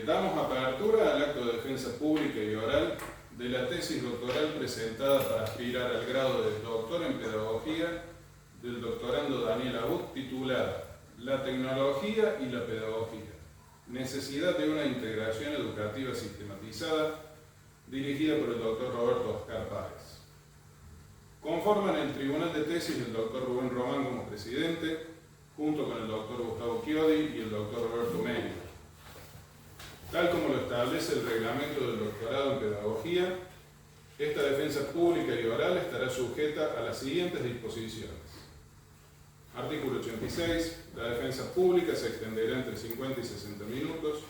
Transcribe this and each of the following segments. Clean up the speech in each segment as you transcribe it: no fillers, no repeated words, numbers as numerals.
Damos apertura al acto de defensa pública y oral de la tesis doctoral presentada para aspirar al grado de doctor en pedagogía del doctorando Daniel Abud, titulada La tecnología y la pedagogía, necesidad de una integración educativa sistematizada, dirigida por el doctor Roberto Oscar Páez. Conforman el tribunal de tesis el doctor Rubén Román como presidente, junto con el doctor Gustavo Chiodi y el doctor Roberto Mena. Tal como lo establece el reglamento del doctorado en pedagogía, esta defensa pública y oral estará sujeta a las siguientes disposiciones. Artículo 86. La defensa pública se extenderá entre 50 y 60 minutos.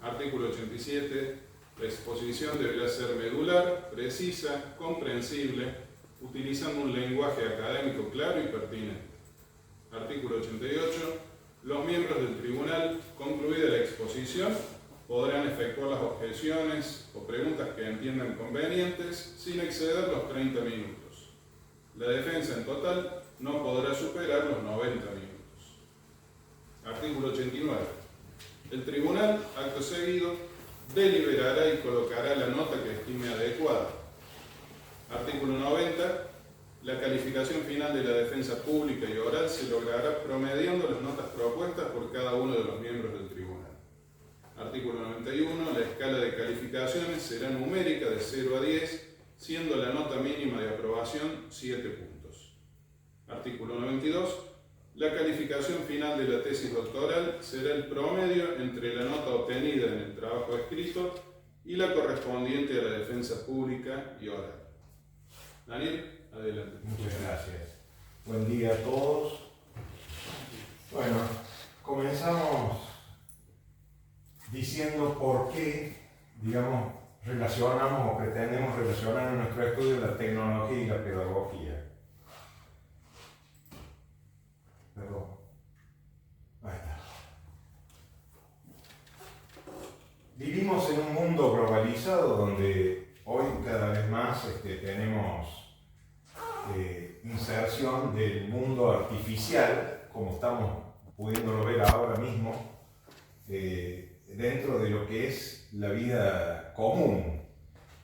Artículo 87. La exposición deberá ser medular, precisa, comprensible, utilizando un lenguaje académico claro y pertinente. Artículo 88. Los miembros del tribunal, concluida la exposición, podrán efectuar las objeciones o preguntas que entiendan convenientes sin exceder los 30 minutos. La defensa en total no podrá superar los 90 minutos. Artículo 89. El tribunal, acto seguido, deliberará y colocará la nota que estime adecuada. Artículo 90. La calificación final de la defensa pública y oral se logrará promediando las notas propuestas por cada uno de los miembros del tribunal. Artículo 91. La escala de calificaciones será numérica de 0 a 10, siendo la nota mínima de aprobación 7 puntos. Artículo 92. La calificación final de la tesis doctoral será el promedio entre la nota obtenida en el trabajo escrito y la correspondiente a la defensa pública y oral. Daniel, adelante. Muchas gracias. Buen día a todos. Bueno, comenzamos diciendo por qué, relacionamos o pretendemos relacionar en nuestro estudio la tecnología y la pedagogía. Perdón. Ahí está. Vivimos en un mundo globalizado donde hoy cada vez más tenemos inserción del mundo artificial, como estamos pudiéndolo ver ahora mismo, dentro de lo que es la vida común.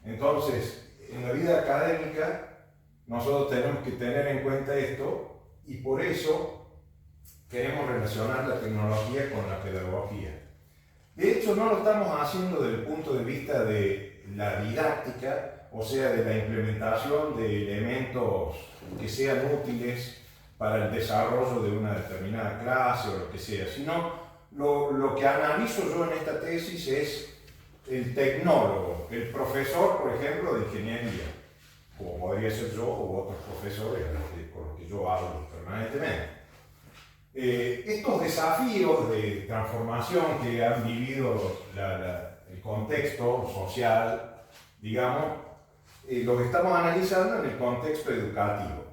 Entonces, en la vida académica, nosotros tenemos que tener en cuenta esto y por eso queremos relacionar la tecnología con la pedagogía. De hecho, no lo estamos haciendo desde el punto de vista de la didáctica, o sea, de la implementación de elementos que sean útiles para el desarrollo de una determinada clase o lo que sea, sino lo que analizo yo en esta tesis es el tecnólogo, el profesor, por ejemplo, de ingeniería, como podría ser yo u otros profesores con los que yo hablo permanentemente. Estos desafíos de transformación que han vivido el contexto social, los estamos analizando en el contexto educativo.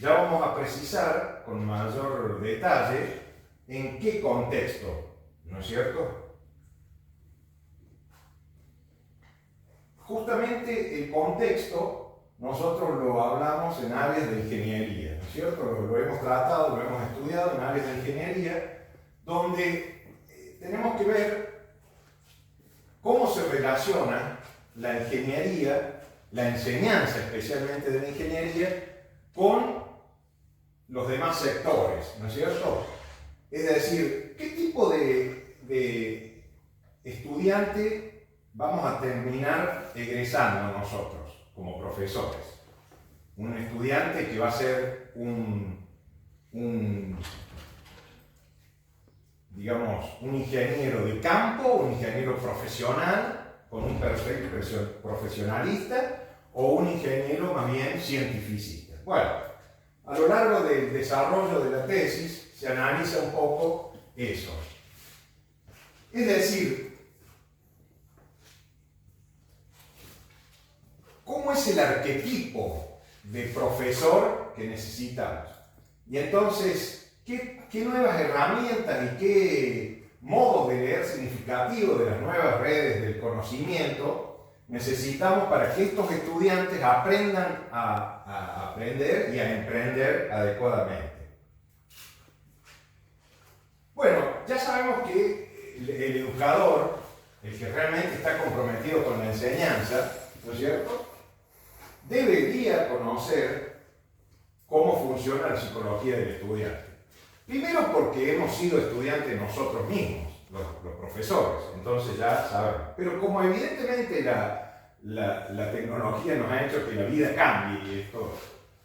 Ya vamos a precisar con mayor detalle en qué contexto, ¿no es cierto? Justamente el contexto nosotros lo hablamos en áreas de ingeniería, ¿no es cierto? Lo hemos tratado, lo hemos estudiado en áreas de ingeniería, donde tenemos que ver cómo se relaciona la ingeniería, la enseñanza especialmente de la ingeniería, con los demás sectores, ¿no es cierto? Es decir, ¿qué tipo de estudiante vamos a terminar egresando nosotros como profesores? Un estudiante que va a ser un ingeniero de campo, un ingeniero profesional, con un perfil profesionalista, o un ingeniero más bien cientificista. Bueno, a lo largo del desarrollo de la tesis se analiza un poco eso. Es decir, ¿cómo es el arquetipo de profesor que necesitamos? Y entonces, ¿qué nuevas herramientas y qué modos de leer significativos de las nuevas redes del conocimiento necesitamos para que estos estudiantes aprendan a aprender y a emprender adecuadamente? Bueno, ya sabemos que el educador el que realmente está comprometido con la enseñanza, ¿no es cierto?, debería conocer cómo funciona la psicología del estudiante. Primero porque hemos sido estudiantes nosotros mismos, los profesores, entonces ya sabemos. Pero como evidentemente la tecnología nos ha hecho que la vida cambie y esto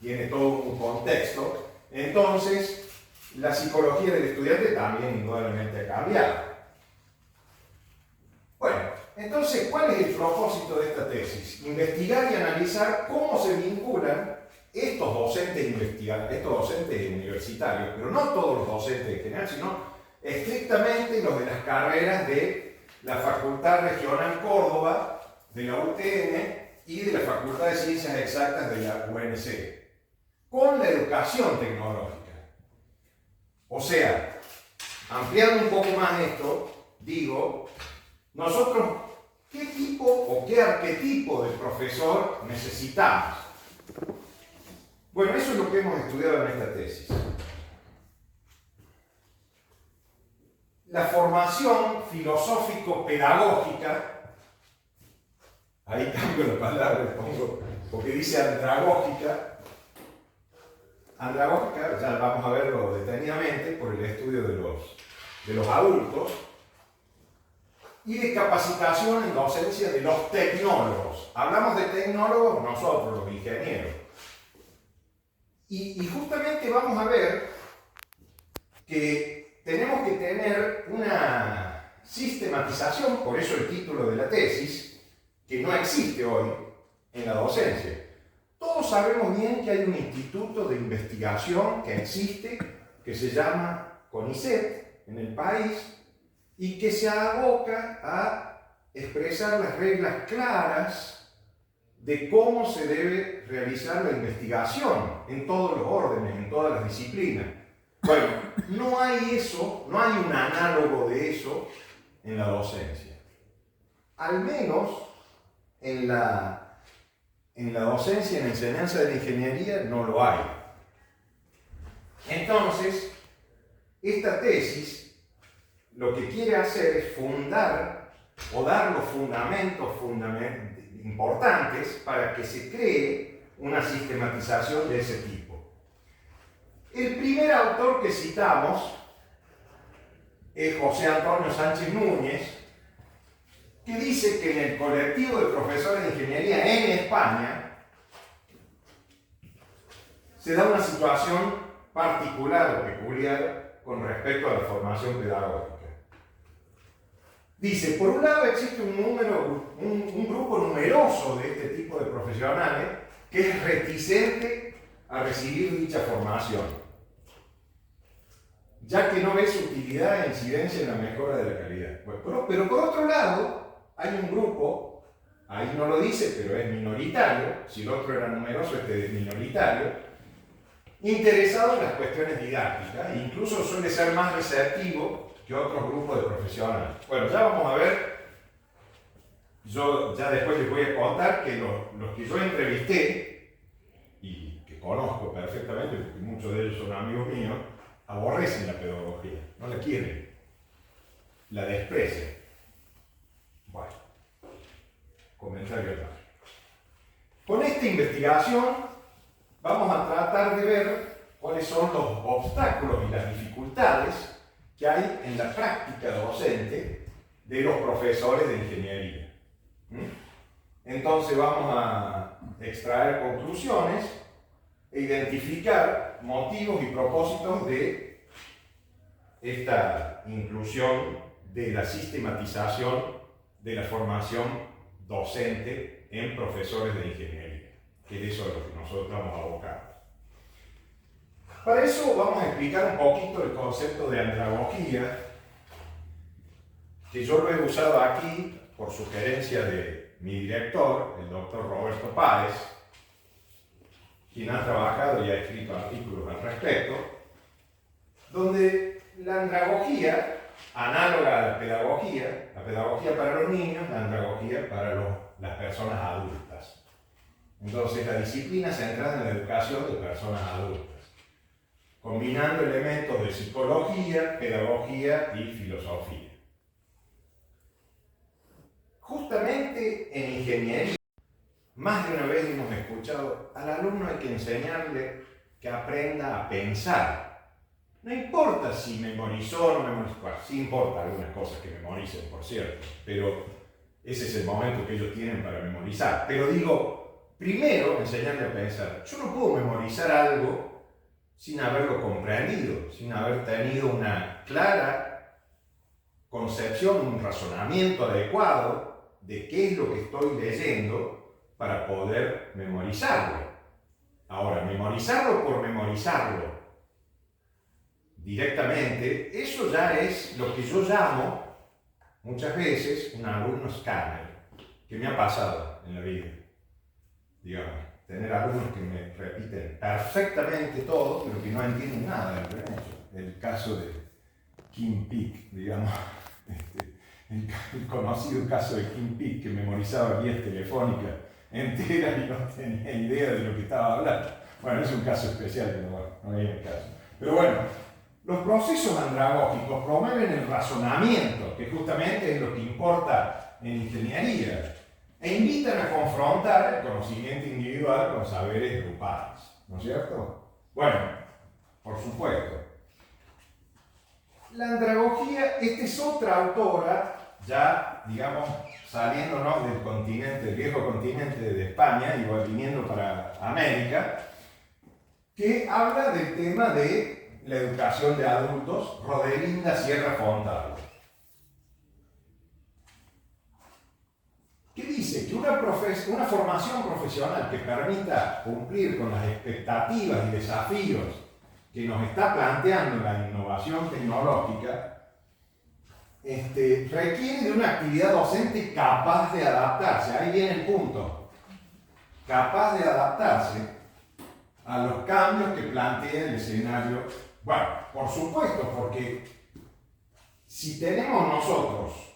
tiene todo un contexto, entonces la psicología del estudiante también indudablemente ha cambiado. Bueno, entonces, ¿cuál es el propósito de esta tesis? Investigar y analizar cómo se vinculan estos docentes universitarios, pero no todos los docentes en general, sino estrictamente los de las carreras de la Facultad Regional Córdoba, de la UTN y de la Facultad de Ciencias Exactas de la UNC, con la educación tecnológica. O sea, ampliando un poco más esto, digo, nosotros, ¿qué tipo o qué arquetipo de profesor necesitamos? Bueno, eso es lo que hemos estudiado en esta tesis. La formación filosófico-pedagógica, ahí cambio la palabra, pongo, porque dice andragógica. Andragógica, ya vamos a verlo detenidamente por el estudio de los adultos, y de capacitación en docencia de los tecnólogos. Hablamos de tecnólogos nosotros, los ingenieros. Y justamente vamos a ver que tenemos que tener una sistematización, por eso el título de la tesis, que no existe hoy en la docencia. Todos sabemos bien que hay un instituto de investigación que existe, que se llama CONICET en el país, y que se aboca a expresar las reglas claras de cómo se debe realizar la investigación en todos los órdenes, en todas las disciplinas. Bueno, no hay eso, no hay un análogo de eso en la docencia. Al menos en la docencia, en la enseñanza de la ingeniería, no lo hay. Entonces, esta tesis lo que quiere hacer es fundar o dar los fundamentos importantes para que se cree una sistematización de ese tipo. El primer autor que citamos es José Antonio Sánchez Núñez, que dice que en el colectivo de profesores de ingeniería en España se da una situación particular o peculiar con respecto a la formación pedagógica. Dice, por un lado existe un grupo numeroso de este tipo de profesionales que es reticente a recibir dicha formación, ya que no ve su utilidad e incidencia en la mejora de la calidad. Pero por otro lado, hay un grupo, ahí no lo dice, pero es minoritario, si el otro era numeroso, este es minoritario, interesado en las cuestiones didácticas, e incluso suele ser más receptivo que otros grupos de profesionales. Bueno, ya vamos a ver, yo ya después les voy a contar que los que yo entrevisté, y que conozco perfectamente, porque muchos de ellos son amigos míos, aborrecen la pedagogía, no la quieren, la desprecian. Bueno, comentario más. Con esta investigación vamos a tratar de ver cuáles son los obstáculos y las dificultades que hay en la práctica docente de los profesores de ingeniería. Entonces vamos a extraer conclusiones e identificar motivos y propósitos de esta inclusión de la sistematización de la formación docente en profesores de ingeniería, que es eso a lo que nosotros estamos abocados. Para eso vamos a explicar un poquito el concepto de andragogía, que yo lo he usado aquí por sugerencia de mi director, el doctor Roberto Páez, quien ha trabajado y ha escrito artículos al respecto, donde la andragogía, análoga a la pedagogía para los niños, la andragogía para las personas adultas. Entonces, la disciplina centrada en la educación de personas adultas, combinando elementos de psicología, pedagogía y filosofía. justamente en ingeniería, más de una vez hemos escuchado, al alumno hay que enseñarle que aprenda a pensar. No importa si memorizó o no memorizó, bueno, sí importa algunas cosas que memoricen, por cierto, pero ese es el momento que ellos tienen para memorizar. Pero digo, primero enseñarle a pensar. Yo no puedo memorizar algo sin haberlo comprendido, sin haber tenido una clara concepción, un razonamiento adecuado de qué es lo que estoy leyendo para poder memorizarlo. Ahora, memorizarlo por memorizarlo directamente, eso ya es lo que yo llamo muchas veces un alumno escáner, que me ha pasado en la vida. Digamos, tener alumnos que me repiten perfectamente todo, pero que no entienden nada del derecho. El caso de Kim Peek, digamos, el conocido caso de Kim Peek, que memorizaba vías telefónicas enteras y no tenía idea de lo que estaba hablando. Bueno, es un caso especial, pero bueno, no hay el caso. Pero bueno, los procesos andragógicos promueven el razonamiento, que justamente es lo que importa en ingeniería, e invitan a confrontar el conocimiento individual con saberes grupales, ¿no es cierto? Bueno, por supuesto. La andragogía, esta es otra autora, ya, digamos, saliéndonos del continente, del viejo continente de España y viniendo para América, que habla del tema de la educación de adultos, Rodelinda Sierra Fontana. ¿Qué dice? Que una formación profesional que permita cumplir con las expectativas y desafíos que nos está planteando la innovación tecnológica, requiere de una actividad docente capaz de adaptarse. Ahí viene el punto. Capaz de adaptarse a los cambios que plantea el escenario. Bueno, por supuesto, porque si tenemos nosotros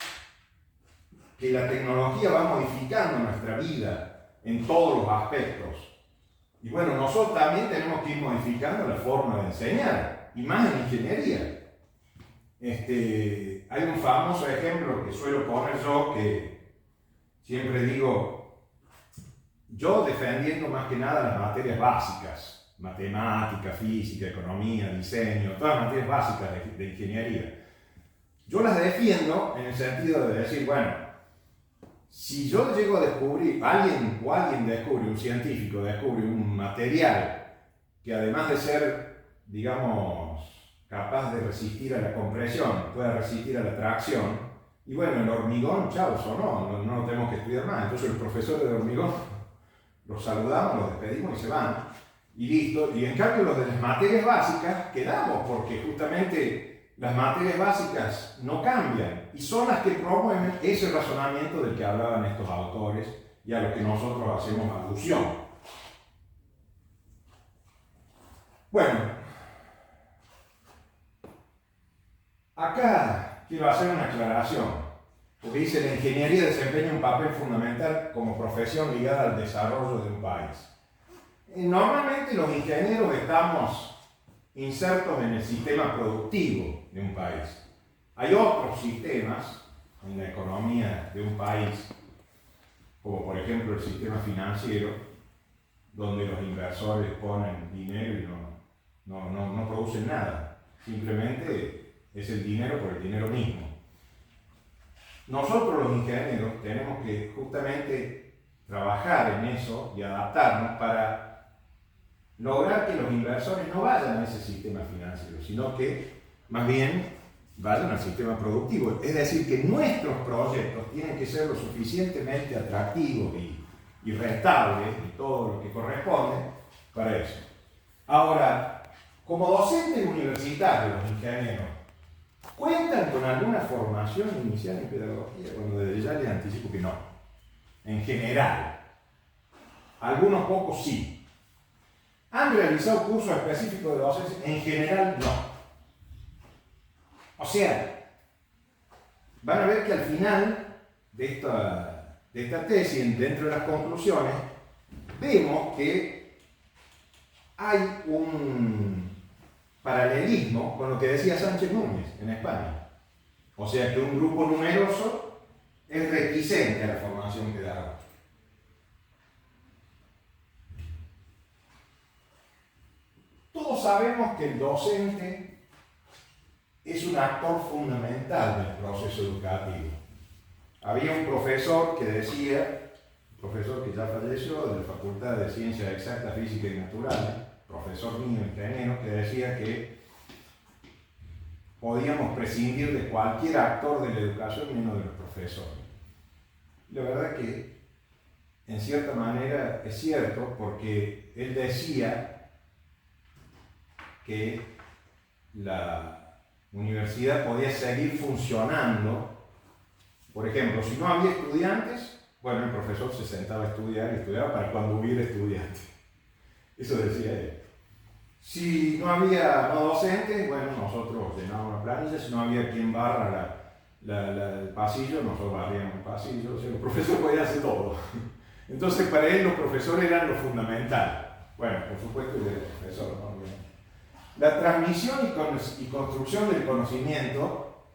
que la tecnología va modificando nuestra vida en todos los aspectos, y bueno, nosotros también tenemos que ir modificando la forma de enseñar, y más en ingeniería. Hay un famoso ejemplo que suelo poner yo, que siempre digo, yo defendiendo más que nada las materias básicas, matemática, física, economía, diseño, todas las materias básicas de ingeniería. Yo las defiendo en el sentido de decir, bueno, si yo llego a descubrir, alguien descubre, un científico descubre un material que además de ser, digamos, capaz de resistir a la compresión, puede resistir a la tracción, y bueno, el hormigón, chao, sonó, no lo tenemos que estudiar más. Entonces el profesor de hormigón, los saludamos, los despedimos y se van, y listo. Y en cambio los de las materias básicas quedamos, porque justamente las materias básicas no cambian y son las que promueven ese razonamiento del que hablaban estos autores y a lo que nosotros hacemos alusión. Bueno, acá quiero hacer una aclaración, porque dice la ingeniería desempeña un papel fundamental como profesión ligada al desarrollo de un país. Normalmente los ingenieros estamos insertos en el sistema productivo de un país. Hay otros sistemas en la economía de un país, como por ejemplo el sistema financiero, donde los inversores ponen dinero y no producen nada. Simplemente es el dinero por el dinero mismo. Nosotros los ingenieros tenemos que justamente trabajar en eso y adaptarnos para lograr que los inversores no vayan a ese sistema financiero, sino que más bien vayan al sistema productivo. Es decir, que nuestros proyectos tienen que ser lo suficientemente atractivos y rentables y todo lo que corresponde para eso. Ahora, como docentes universitarios, los ingenieros, ¿cuentan con alguna formación inicial en pedagogía? Bueno, desde ya les anticipo que no. En general. Algunos pocos sí. ¿Han realizado cursos específicos de docencia? En general, no. O sea, van a ver que al final de esta tesis, dentro de las conclusiones, vemos que hay un paralelismo con lo que decía Sánchez Núñez en España. O sea, que un grupo numeroso es reticente a la formación pedagógica. Todos sabemos que el docente es un actor fundamental del proceso educativo. Había un profesor que decía, profesor que ya falleció, de la Facultad de Ciencias Exactas, Físicas y Naturales, profesor mío, ingeniero, que decía que podíamos prescindir de cualquier actor de la educación menos de los profesores. La verdad que, en cierta manera, es cierto, porque él decía que la universidad podía seguir funcionando. Por ejemplo, si no había estudiantes, bueno, el profesor se sentaba a estudiar y estudiaba para cuando hubiera estudiantes. Eso decía él. Si no había no docentes, bueno, nosotros llenábamos la planilla. Si no había quien barra el pasillo, nosotros barríamos el pasillo. O sea, el profesor podía hacer todo. Entonces, para él los profesores eran lo fundamental. Bueno, por supuesto, él era el profesor, ¿no? La transmisión y construcción del conocimiento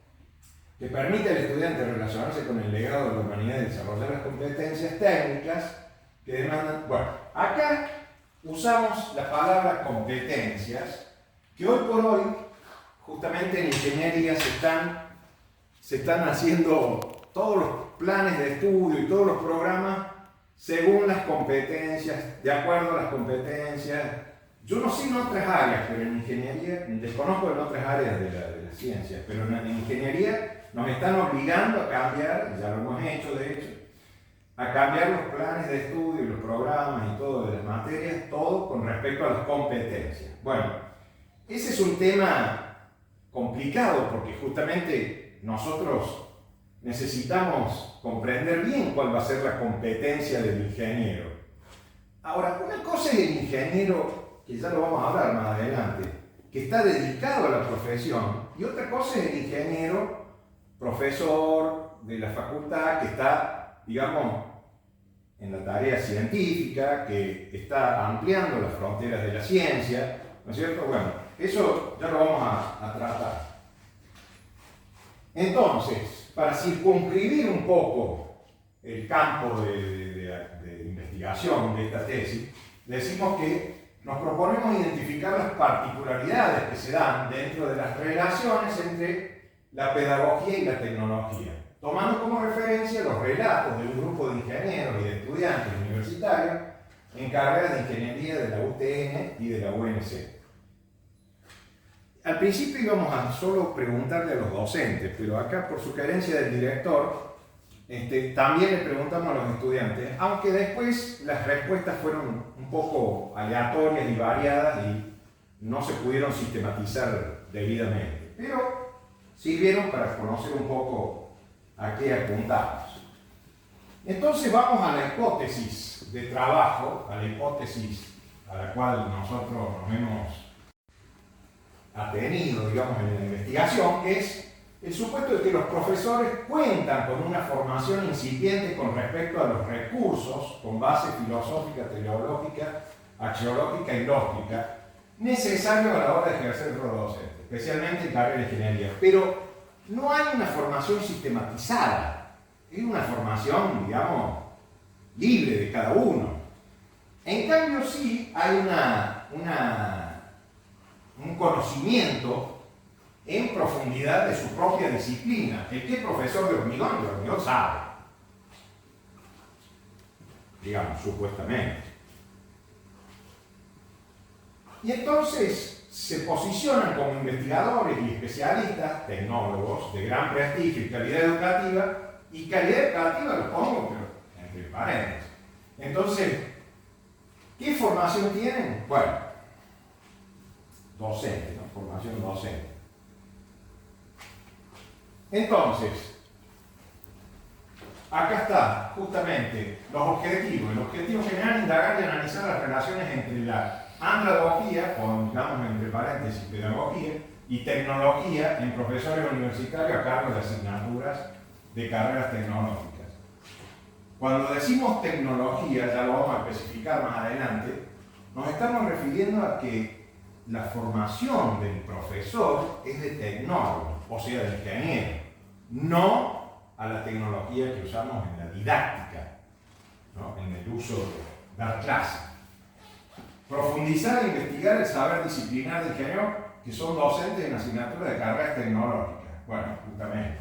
que permite al estudiante relacionarse con el legado de la humanidad y desarrollar las competencias técnicas que demandan. Bueno, acá usamos la palabra competencias, que hoy por hoy, justamente en ingeniería, se están haciendo todos los planes de estudio y todos los programas según las competencias, de acuerdo a las competencias. Yo no sé en otras áreas, pero en ingeniería, desconozco en otras áreas de la ciencia, pero en ingeniería nos están obligando a cambiar, ya lo hemos hecho de hecho, a cambiar los planes de estudio, los programas y todo de las materias, todo con respecto a las competencias. Bueno, ese es un tema complicado porque justamente nosotros necesitamos comprender bien cuál va a ser la competencia del ingeniero. Ahora, una cosa es el ingeniero, que ya lo vamos a hablar más adelante, que está dedicado a la profesión, y otra cosa es el ingeniero, profesor de la facultad, que está, digamos, en la tarea científica, que está ampliando las fronteras de la ciencia, ¿no es cierto? Bueno, eso ya lo vamos a tratar. Entonces, para circunscribir un poco el campo de investigación de esta tesis, decimos que nos proponemos identificar las particularidades que se dan dentro de las relaciones entre la pedagogía y la tecnología, tomando como referencia los relatos de un grupo de ingenieros y de estudiantes universitarios en carreras de ingeniería de la UTN y de la UNC. Al principio íbamos a solo preguntarle a los docentes, pero acá por sugerencia del director también le preguntamos a los estudiantes, aunque después las respuestas fueron un poco aleatorias y variadas y no se pudieron sistematizar debidamente, pero sirvieron para conocer un poco a qué apuntamos. Entonces vamos a la hipótesis de trabajo, a la hipótesis a la cual nosotros nos hemos atenido, digamos, en la investigación, que es el supuesto de que los profesores cuentan con una formación incipiente con respecto a los recursos con base filosófica, teleológica, axiológica y lógica necesarios a la hora de ejercer el rol docente, especialmente en carrera de ingeniería. Pero no hay una formación sistematizada, es una formación, digamos, libre de cada uno. En cambio, sí hay un conocimiento en profundidad de su propia disciplina. El que es profesor de hormigón sabe, digamos, supuestamente. Y entonces se posicionan como investigadores y especialistas, tecnólogos de gran prestigio y calidad educativa, y calidad educativa lo pongo, pero entre paréntesis. Entonces, ¿qué formación tienen? Bueno, docente, ¿no? Formación docente. Entonces, acá está justamente los objetivos. El objetivo general es indagar y analizar las relaciones entre la andragogía, o digamos entre paréntesis pedagogía, y tecnología en profesores universitarios a cargo de asignaturas de carreras tecnológicas. Cuando decimos tecnología, ya lo vamos a especificar más adelante, nos estamos refiriendo a que la formación del profesor es de tecnólogo, o sea, de ingeniero, no a la tecnología que usamos en la didáctica, ¿no? En el uso de dar clase. Profundizar e investigar el saber disciplinar de ingenieros que son docentes en asignatura de carreras tecnológicas. Bueno, justamente.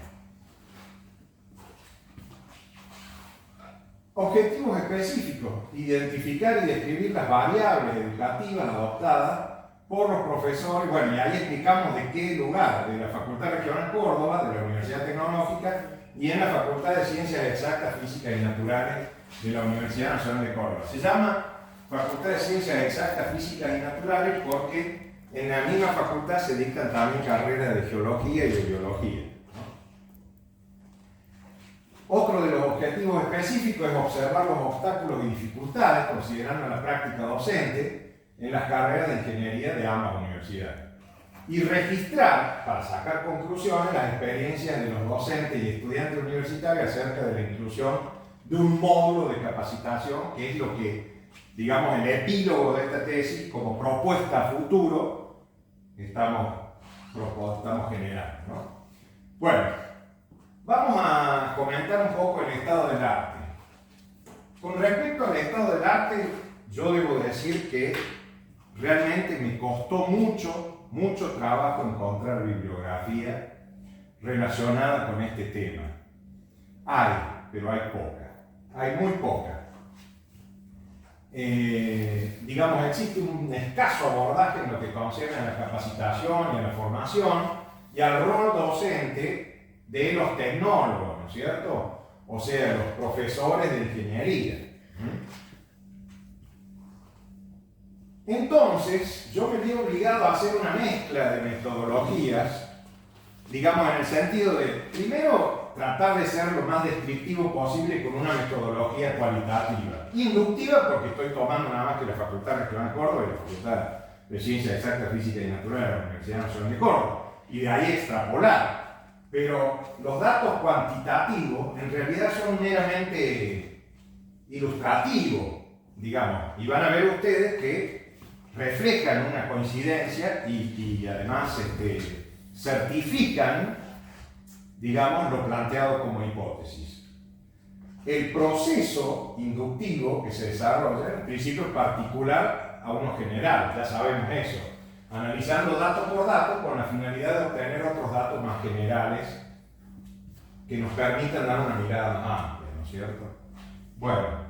Objetivos específicos. Identificar y describir las variables educativas adoptadas por los profesores. Bueno, y ahí explicamos de qué lugar, de la Facultad Regional Córdoba, de la Universidad Tecnológica, y en la Facultad de Ciencias Exactas, Físicas y Naturales de la Universidad Nacional de Córdoba. Se llama Facultad de Ciencias Exactas, Físicas y Naturales porque en la misma facultad se dictan también carreras de Geología y de Biología. Otro de los objetivos específicos es observar los obstáculos y dificultades, considerando la práctica docente en las carreras de ingeniería de ambas universidades. Y registrar, para sacar conclusiones, las experiencias de los docentes y estudiantes universitarios acerca de la inclusión de un módulo de capacitación, que es lo que, digamos, el epílogo de esta tesis, como propuesta a futuro, estamos generando, ¿no? Bueno, vamos a comentar un poco el estado del arte. Con respecto al estado del arte, yo debo decir que realmente me costó mucho trabajo encontrar bibliografía relacionada con este tema. Hay, pero hay poca. Hay muy poca. Digamos, existe un escaso abordaje en lo que concierne a la capacitación y a la formación y al rol docente de los tecnólogos, ¿no es cierto? O sea, los profesores de ingeniería. Entonces, yo me vi obligado a hacer una mezcla de metodologías, digamos, en el sentido de, primero, tratar de ser lo más descriptivo posible con una metodología cualitativa. Inductiva, porque estoy tomando nada más que la Facultad Regional Córdoba y la Facultad de Ciencias Exactas, Físicas y Naturales de la Universidad Nacional de Córdoba, y de ahí extrapolar. Pero los datos cuantitativos en realidad son meramente ilustrativos, digamos, y van a ver ustedes que reflejan una coincidencia y además certifican, digamos, lo planteado como hipótesis. El proceso inductivo que se desarrolla, en principio, es particular a uno general, ya sabemos eso, analizando dato por dato con la finalidad de obtener otros datos más generales que nos permitan dar una mirada más amplia, ¿no es cierto? Bueno,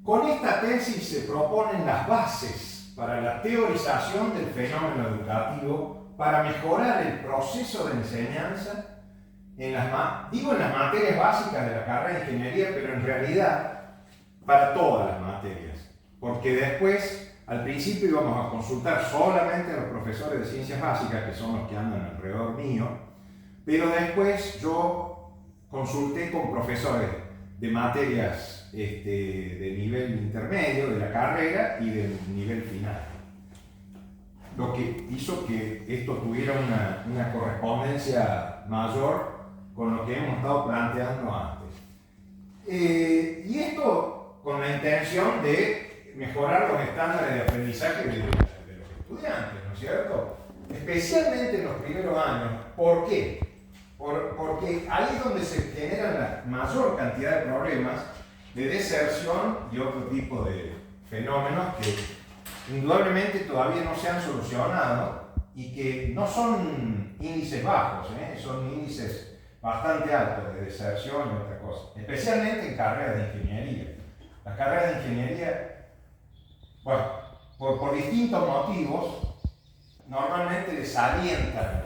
con esta tesis se proponen las bases para la teorización del fenómeno educativo para mejorar el proceso de enseñanza en las materias básicas de la carrera de ingeniería, pero en realidad para todas las materias, porque después, al principio íbamos a consultar solamente a los profesores de ciencias básicas, que son los que andan alrededor mío, pero después yo consulté con profesores de materias de nivel intermedio de la carrera y del nivel final, lo que hizo que esto tuviera una correspondencia mayor con lo que hemos estado planteando antes. Y esto con la intención de mejorar los estándares de aprendizaje de los estudiantes, ¿no es cierto? Especialmente en los primeros años. ¿Por qué? Porque ahí es donde se generan la mayor cantidad de problemas de deserción y otro tipo de fenómenos que indudablemente todavía no se han solucionado y que no son índices bajos, son índices bastante altos de deserción y otra cosa, especialmente en carreras de ingeniería. Las carreras de ingeniería, bueno, por distintos motivos, normalmente desalientan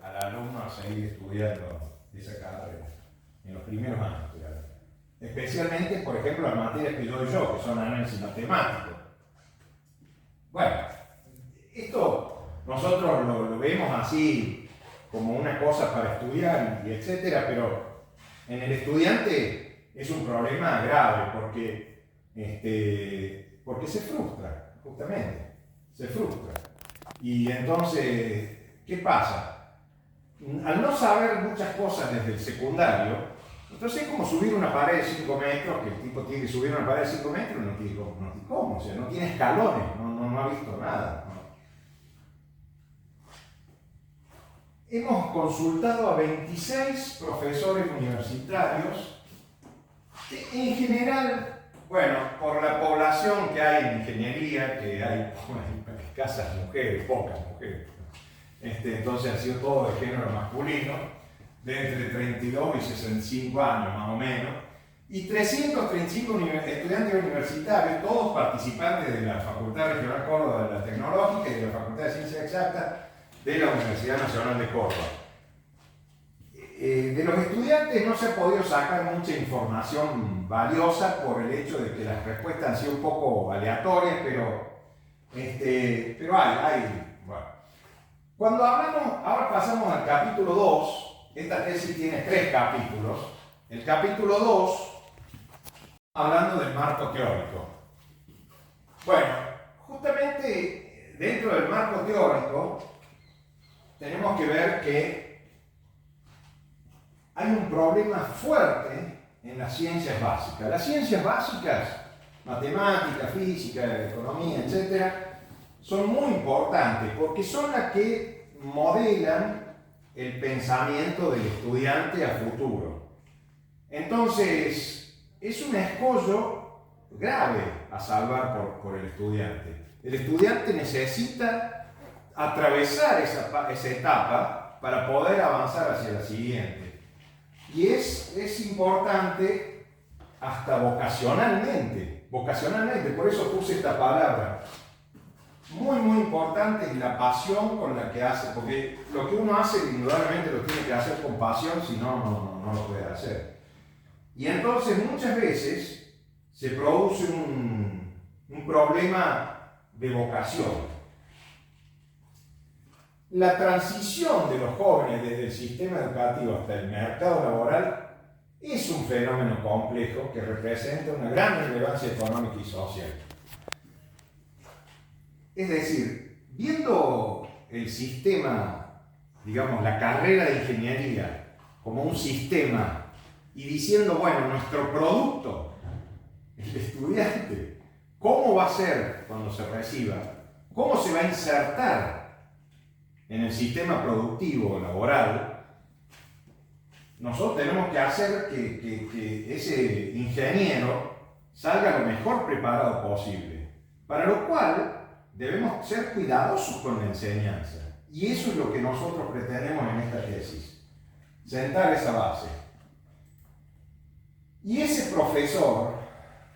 al alumno a seguir estudiando esa carrera en los primeros años. Especialmente, por ejemplo, las materias que doy yo, que son análisis matemático. Bueno, esto nosotros lo vemos así como una cosa para estudiar y etcétera, pero en el estudiante es un problema grave porque se frustra, justamente, se frustra. Y entonces, ¿qué pasa? Al no saber muchas cosas desde el secundario, entonces es como subir una pared de 5 metros, que el tipo tiene que subir una pared de 5 metros y no tiene cómo, o sea, no tiene escalones, no ha visto nada, ¿no? hemos consultado a 26 profesores universitarios, que en general, bueno, por la población que hay en ingeniería, que hay escasas mujeres, pocas mujeres, entonces ha sido todo de género masculino, de entre 32 y 65 años más o menos, y 335 estudiantes universitarios, todos participantes de la Facultad Regional Córdoba de la Tecnológica y de la Facultad de Ciencias Exactas de la Universidad Nacional de Córdoba. De los estudiantes no se ha podido sacar mucha información valiosa por el hecho de que las respuestas han sido un poco aleatorias, pero hay. Bueno. Cuando hablamos, ahora pasamos al capítulo 2, esta tesis tiene 3 capítulos. El capítulo 2, hablando del marco teórico. Bueno, justamente dentro del marco teórico tenemos que ver que hay un problema fuerte en las ciencias básicas. Las ciencias básicas, matemática, física, economía, etc., son muy importantes porque son las que modelan el pensamiento del estudiante a futuro. Entonces, es un escollo grave a salvar por el estudiante. El estudiante necesita atravesar esa etapa para poder avanzar hacia la siguiente. Y es importante hasta vocacionalmente, por eso puse esta palabra. Muy, muy importante es la pasión con la que hace, porque lo que uno hace indudablemente lo tiene que hacer con pasión, si no, no lo puede hacer. Y entonces muchas veces se produce un problema de vocación. La transición de los jóvenes desde el sistema educativo hasta el mercado laboral es un fenómeno complejo que representa una gran relevancia económica y social. Es decir, viendo el sistema, digamos, la carrera de ingeniería como un sistema y diciendo, bueno, nuestro producto, el estudiante, ¿cómo va a ser cuando se reciba? ¿Cómo se va a insertar en el sistema productivo laboral? Nosotros tenemos que hacer que ese ingeniero salga lo mejor preparado posible, para lo cual debemos ser cuidadosos con la enseñanza. Y eso es lo que nosotros pretendemos en esta tesis, sentar esa base. Y ese profesor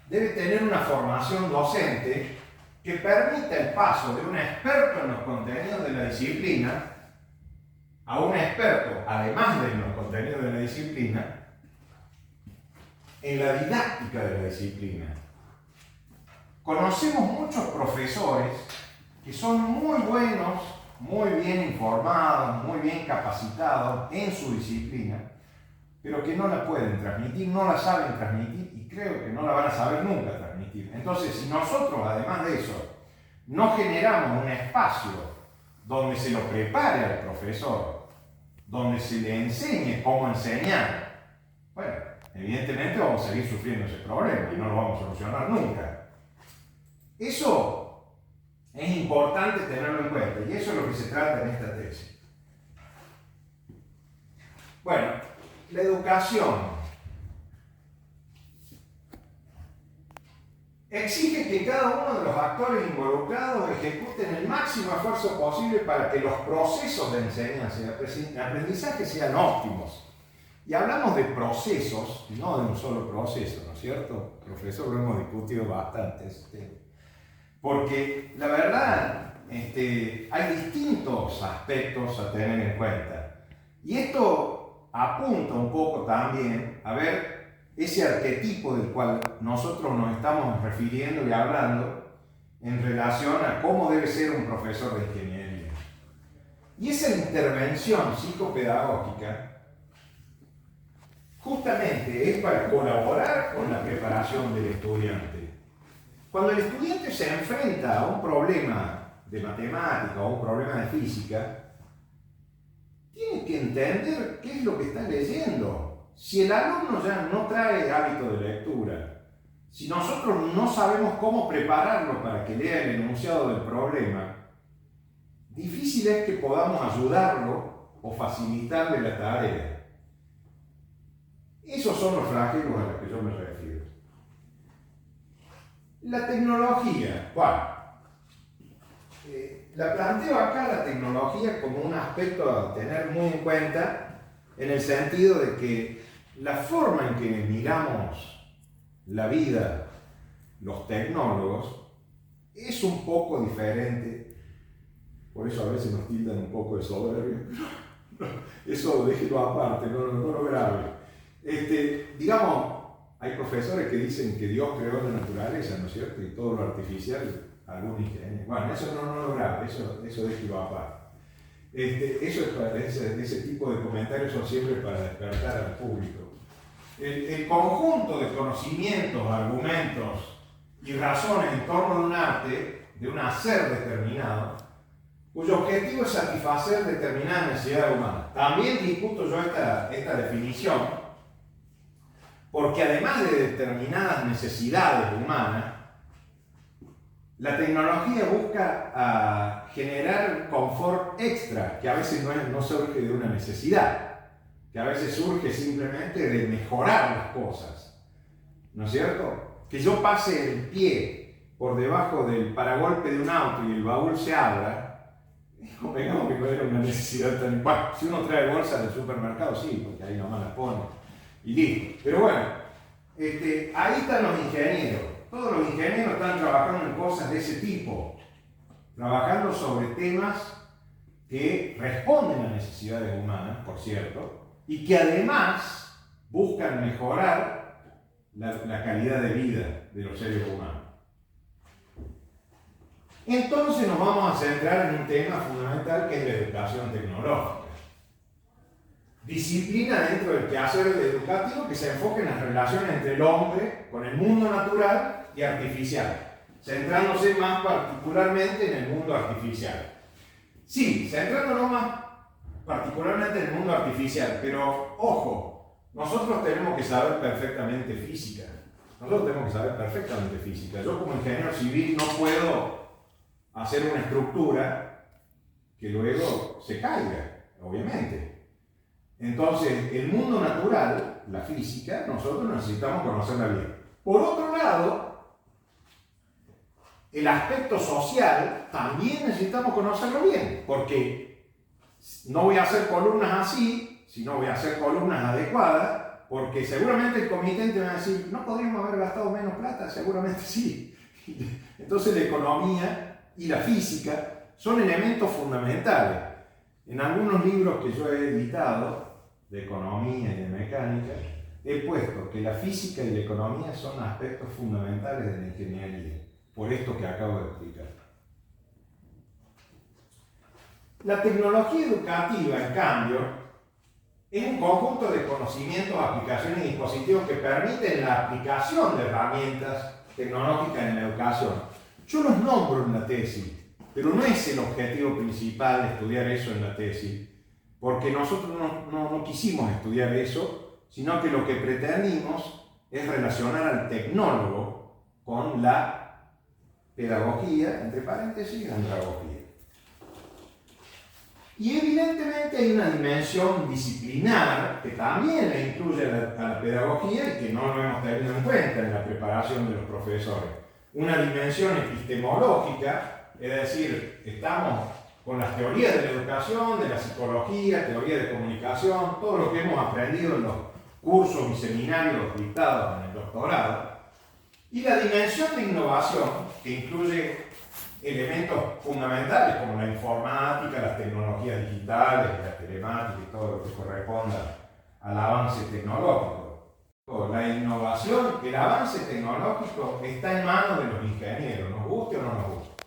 debe tener una formación docente que permita el paso de un experto en los contenidos de la disciplina a un experto, además de los contenidos de la disciplina, en la didáctica de la disciplina. Conocemos muchos profesores que son muy buenos, muy bien informados, muy bien capacitados en su disciplina, pero que no la pueden transmitir, no la saben transmitir y creo que no la van a saber nunca transmitir. Entonces, si nosotros, además de eso, no generamos un espacio donde se lo prepare al profesor, donde se le enseñe cómo enseñar, bueno, evidentemente vamos a seguir sufriendo ese problema y no lo vamos a solucionar nunca. Eso es importante tenerlo en cuenta y eso es lo que se trata en esta tesis. Bueno, la educación exige que cada uno de los actores involucrados ejecuten el máximo esfuerzo posible para que los procesos de enseñanza y aprendizaje sean óptimos. Y hablamos de procesos, no de un solo proceso, ¿no es cierto? Profesor, lo hemos discutido bastante. Porque la verdad, hay distintos aspectos a tener en cuenta. Y esto apunta un poco también a ver ese arquetipo del cual nosotros nos estamos refiriendo y hablando en relación a cómo debe ser un profesor de ingeniería. Y esa intervención psicopedagógica justamente es para colaborar con la preparación del estudiante. Cuando el estudiante se enfrenta a un problema de matemática o un problema de física, tiene que entender qué es lo que está leyendo. Si el alumno ya no trae hábito de lectura, si nosotros no sabemos cómo prepararlo para que lea el enunciado del problema, difícil es que podamos ayudarlo o facilitarle la tarea. Esos son los flagelos a los que yo me refiero. La tecnología, bueno, la planteo acá la tecnología como un aspecto a tener muy en cuenta, en el sentido de que la forma en que miramos la vida los tecnólogos es un poco diferente. Por eso a veces nos tildan un poco de soberbia. Eso déjelo aparte, no lo grabe. Digamos, hay profesores que dicen que Dios creó la naturaleza, ¿no es cierto? Y todo lo artificial, algún ingeniero. Bueno, eso no lo grabe, eso déjelo aparte. Ese tipo de comentarios son siempre para despertar al público. El conjunto de conocimientos, argumentos y razones en torno de un arte, de un hacer determinado, cuyo objetivo es satisfacer determinadas necesidades humanas. También discuto yo esta definición, porque además de determinadas necesidades humanas, la tecnología busca generar confort extra, que a veces no surge de una necesidad, que a veces surge simplemente de mejorar las cosas, ¿no es cierto? Que yo pase el pie por debajo del paragolpe de un auto y el baúl se abra, convengamos que no era una necesidad tan... Bueno, si uno trae bolsas del supermercado, sí, porque ahí nomás las pone y listo. Pero bueno, ahí están los ingenieros. Todos los ingenieros están trabajando en cosas de ese tipo, trabajando sobre temas que responden a necesidades humanas, por cierto, y que además buscan mejorar la calidad de vida de los seres humanos. Entonces nos vamos a centrar en un tema fundamental que es la educación tecnológica. Disciplina dentro del quehacer educativo que se enfoque en las relaciones entre el hombre con el mundo natural y artificial, centrándose más particularmente en el mundo artificial. Sí, centrándonos más particularmente en el mundo artificial, pero ojo, nosotros tenemos que saber perfectamente física. Yo como ingeniero civil no puedo hacer una estructura que luego se caiga, obviamente. Entonces, el mundo natural, la física, nosotros necesitamos conocerla bien. Por otro lado, el aspecto social también necesitamos conocerlo bien, porque no voy a hacer columnas así, sino voy a hacer columnas adecuadas, porque seguramente el comitente va a decir, ¿no podríamos haber gastado menos plata? Seguramente sí. Entonces la economía y la física son elementos fundamentales. En algunos libros que yo he editado, de economía y de mecánica, he puesto que la física y la economía son aspectos fundamentales de la ingeniería, por esto que acabo de explicar. La tecnología educativa, en cambio, es un conjunto de conocimientos, aplicaciones y dispositivos que permiten la aplicación de herramientas tecnológicas en la educación. Yo los nombro en la tesis, pero no es el objetivo principal de estudiar eso en la tesis, porque nosotros no quisimos estudiar eso, sino que lo que pretendimos es relacionar al tecnólogo con la pedagogía, entre paréntesis, andragogía. Y evidentemente hay una dimensión disciplinar que también le incluye a la pedagogía y que no lo hemos tenido en cuenta en la preparación de los profesores. Una dimensión epistemológica, es decir, estamos con las teorías de la educación, de la psicología, teoría de comunicación, todo lo que hemos aprendido en los cursos y seminarios dictados en el doctorado, y la dimensión de innovación, que incluye elementos fundamentales como la informática, las tecnologías digitales, la telemática y todo lo que corresponda al avance tecnológico. La innovación, el avance tecnológico está en manos de los ingenieros, nos guste o no nos guste.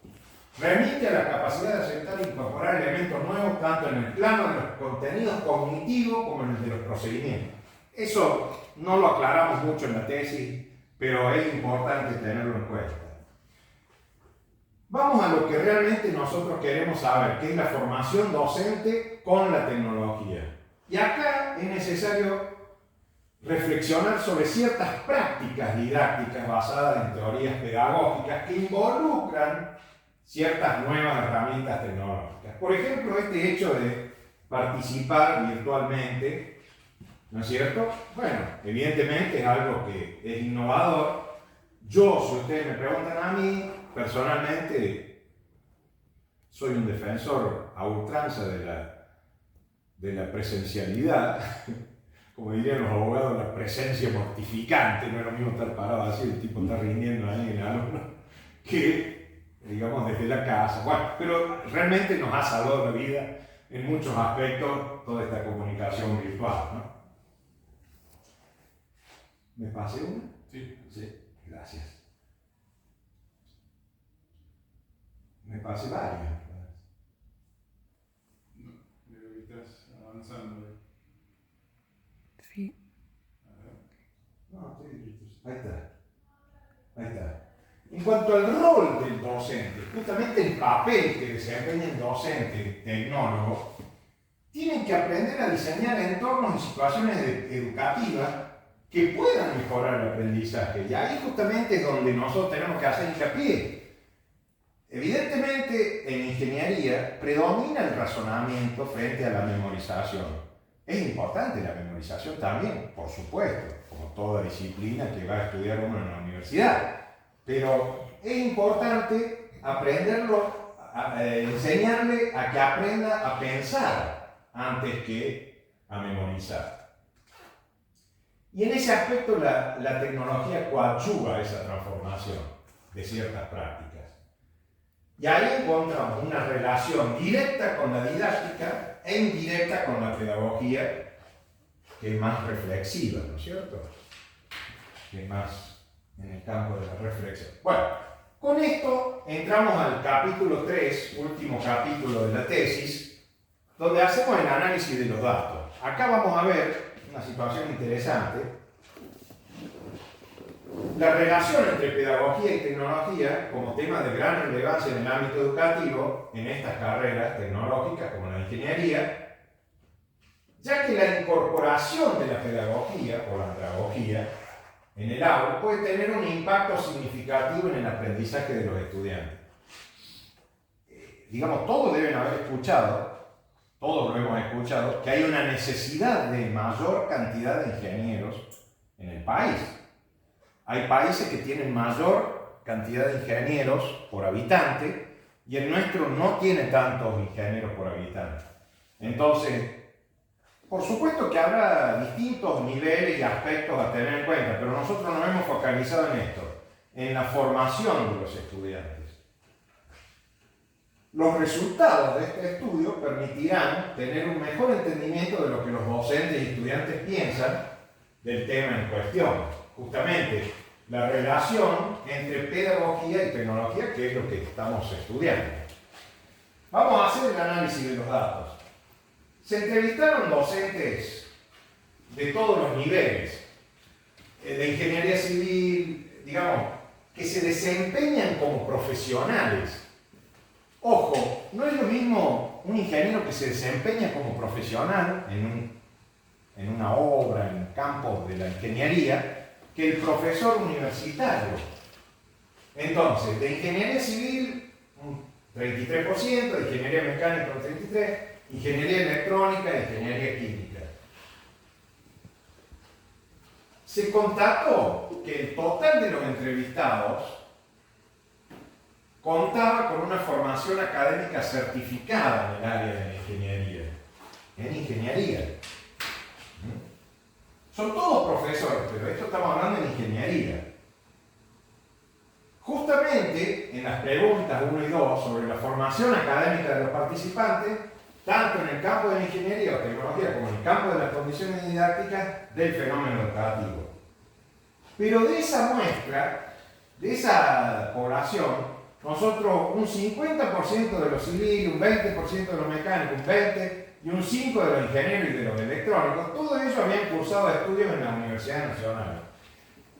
Remite a la capacidad de aceptar e incorporar elementos nuevos tanto en el plano de los contenidos cognitivos como en el de los procedimientos. Eso no lo aclaramos mucho en la tesis, pero es importante tenerlo en cuenta. Vamos a lo que realmente nosotros queremos saber, que es la formación docente con la tecnología. Y acá es necesario reflexionar sobre ciertas prácticas didácticas basadas en teorías pedagógicas que involucran ciertas nuevas herramientas tecnológicas. Por ejemplo, este hecho de participar virtualmente, ¿no es cierto? Bueno, evidentemente es algo que es innovador. Yo, si ustedes me preguntan a mí, personalmente, soy un defensor a ultranza de la presencialidad. Como dirían los abogados, la presencia mortificante. No es lo mismo estar parado así, el tipo está rindiendo ahí en el alumno, que, digamos, desde la casa. Bueno, pero realmente nos ha salvado la vida en muchos aspectos toda esta comunicación virtual, ¿no? ¿Me pasé una? Sí. Sí, gracias. Me pasé varias. No, creo que estás avanzando. Sí. No, ahí está. Ahí está. En cuanto al rol del docente, justamente el papel que desempeña el docente, tecnólogo, tienen que aprender a diseñar entornos y situaciones educativas que puedan mejorar el aprendizaje. Y ahí justamente es donde nosotros tenemos que hacer hincapié. Evidentemente, en ingeniería predomina el razonamiento frente a la memorización. Es importante la memorización también, por supuesto, como toda disciplina que va a estudiar uno en la universidad. Pero es importante aprenderlo, enseñarle a que aprenda a pensar antes que a memorizar. Y en ese aspecto la tecnología coadyuva esa transformación de ciertas prácticas. Y ahí encontramos una relación directa con la didáctica e indirecta con la pedagogía, que es más reflexiva, ¿no es cierto? Que es más en el campo de la reflexión. Bueno, con esto entramos al capítulo 3, último capítulo de la tesis, donde hacemos el análisis de los datos. Acá vamos a ver una situación interesante. La relación entre pedagogía y tecnología como tema de gran relevancia en el ámbito educativo, en estas carreras tecnológicas como la ingeniería, ya que la incorporación de la pedagogía o la andragogía en el aula puede tener un impacto significativo en el aprendizaje de los estudiantes. Digamos, todos deben haber escuchado, todos lo hemos escuchado, que hay una necesidad de mayor cantidad de ingenieros en el país. Hay países que tienen mayor cantidad de ingenieros por habitante y el nuestro no tiene tantos ingenieros por habitante. Entonces, por supuesto que habrá distintos niveles y aspectos a tener en cuenta, pero nosotros nos hemos focalizado en esto, en la formación de los estudiantes. Los resultados de este estudio permitirán tener un mejor entendimiento de lo que los docentes y estudiantes piensan del tema en cuestión. Justamente la relación entre pedagogía y tecnología, que es lo que estamos estudiando. Vamos a hacer el análisis de los datos. Se entrevistaron docentes de todos los niveles, de ingeniería civil, digamos, que se desempeñan como profesionales. Ojo, no es lo mismo un ingeniero que se desempeña como profesional en una obra, en el campo de la ingeniería, que el profesor universitario. Entonces, de ingeniería civil, un 33%, de ingeniería mecánica, un 33%, ingeniería electrónica e ingeniería química. Se constató que el total de los entrevistados contaba con una formación académica certificada en el área de la ingeniería. En ingeniería. Son todos profesores, pero esto estamos hablando de ingeniería. Justamente en las preguntas 1 y 2 sobre la formación académica de los participantes, tanto en el campo de la ingeniería o tecnología como en el campo de las condiciones didácticas del fenómeno educativo. Pero de esa muestra, de esa población, nosotros un 50% de los civiles, un 20% de los mecánicos, un 20% y un 5% de los ingenieros y de los electrónicos, todos ellos habían cursado estudios en la Universidad Nacional.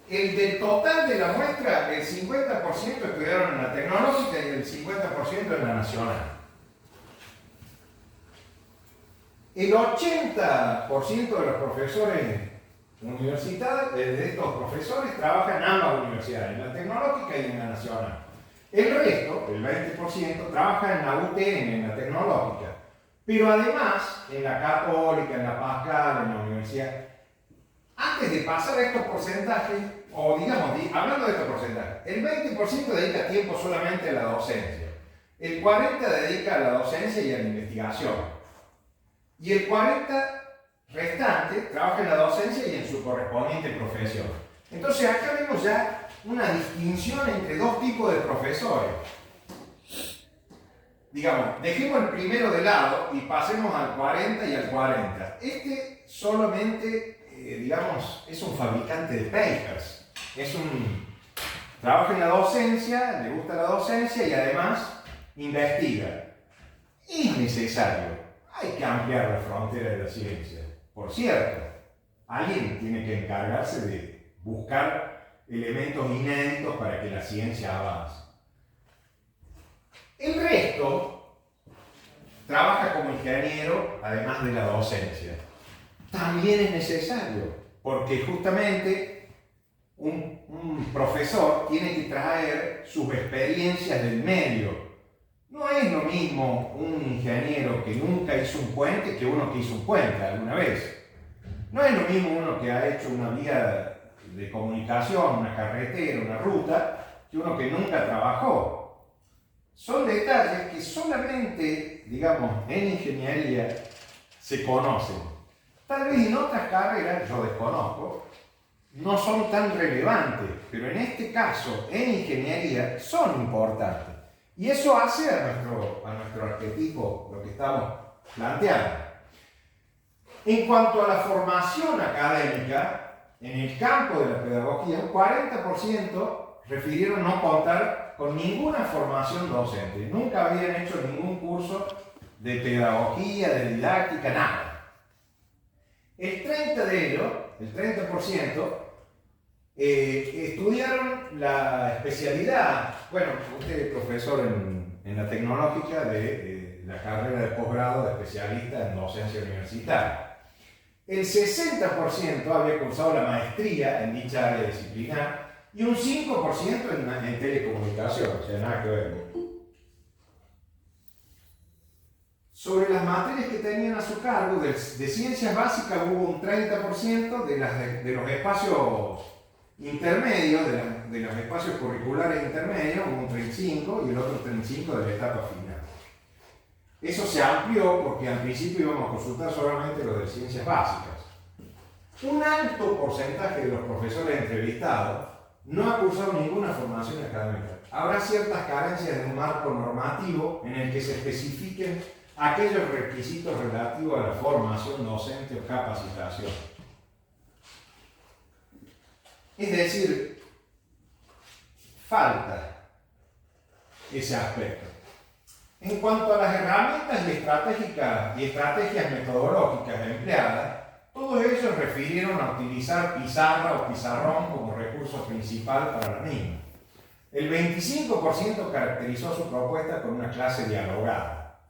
El del total de la muestra, el 50% estudiaron en la tecnológica y el 50% en la nacional. El 80% de los profesores universitarios, de estos profesores, trabajan en ambas universidades, en la tecnológica y en la nacional. El resto, el 20%, trabaja en la UTN, en la tecnológica. Pero además, en la Católica, en la Pascal, en la universidad, antes de pasar a estos porcentajes, o digamos, hablando de estos porcentajes, el 20% dedica tiempo solamente a la docencia, el 40% dedica a la docencia y a la investigación, y el 40% restante trabaja en la docencia y en su correspondiente profesión. Entonces acá vemos ya una distinción entre dos tipos de profesores. Digamos, dejemos el primero de lado y pasemos al 40 y al 40. Este solamente, digamos, es un fabricante de papers. Trabaja en la docencia, le gusta la docencia y además investiga. Es necesario, hay que ampliar la frontera de la ciencia. Por cierto, alguien tiene que encargarse de buscar elementos inéditos para que la ciencia avance. El resto trabaja como ingeniero, además de la docencia. También es necesario, porque justamente un profesor tiene que traer sus experiencias del medio. No es lo mismo un ingeniero que nunca hizo un puente que uno que hizo un puente alguna vez. No es lo mismo uno que ha hecho una vía de comunicación, una carretera, una ruta, que uno que nunca trabajó. Son detalles que solamente, digamos, en ingeniería se conocen. Tal vez en otras carreras, yo desconozco, no son tan relevantes, pero en este caso, en ingeniería, son importantes. Y eso hace a nuestro arquetipo lo que estamos planteando. En cuanto a la formación académica, en el campo de la pedagogía, un 40% refirieron no contar con ninguna formación docente. Nunca habían hecho ningún curso de pedagogía, de didáctica, nada. El 30%, estudiaron la especialidad. Bueno, usted es profesor en la tecnológica de la carrera de posgrado de especialista en docencia universitaria. El 60% había cursado la maestría en dicha área disciplinar y un 5% en telecomunicación, o sea, nada que ver. Sobre las materias que tenían a su cargo, de ciencias básicas hubo un 30%, de los espacios intermedios, de los espacios curriculares intermedios, hubo un 35% y el otro 35% de la etapa final. Eso se amplió porque al principio íbamos a consultar solamente los de ciencias básicas. Un alto porcentaje de los profesores entrevistados no ha cursado ninguna formación académica. Habrá ciertas carencias de un marco normativo en el que se especifiquen aquellos requisitos relativos a la formación docente o capacitación. Es decir, falta ese aspecto. En cuanto a las herramientas y estrategias metodológicas empleadas, todos ellos refirieron a utilizar pizarra o pizarrón como recurso principal para la misma. El 25% caracterizó su propuesta con una clase dialogada.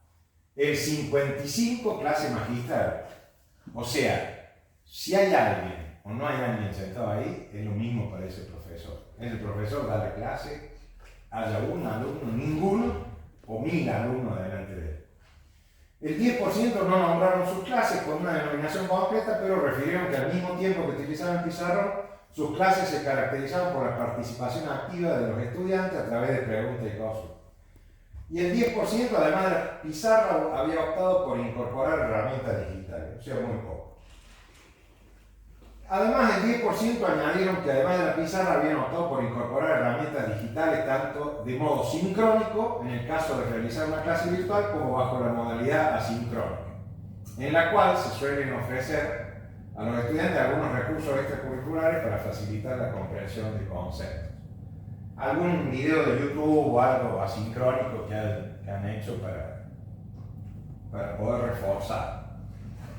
El 55% clase magistral. O sea, si hay alguien o no hay alguien sentado ahí, es lo mismo para ese profesor. El profesor da la clase, haya un alumno, ninguno, o 1000 alumnos delante de él. El 10% no nombraron sus clases con una denominación concreta, pero refirieron que al mismo tiempo que utilizaban el pizarrón, sus clases se caracterizaban por la participación activa de los estudiantes a través de preguntas y consultas. Y el 10%, además de la pizarra, había optado por incorporar herramientas digitales, o sea, muy poco. Además, el 10% añadieron que además de la pizarra habían optado por incorporar herramientas digitales tanto de modo sincrónico, en el caso de realizar una clase virtual, como bajo la modalidad asincrónica, en la cual se suelen ofrecer a los estudiantes algunos recursos extracurriculares para facilitar la comprensión de conceptos. Algún video de YouTube o algo asincrónico que han hecho para poder reforzar.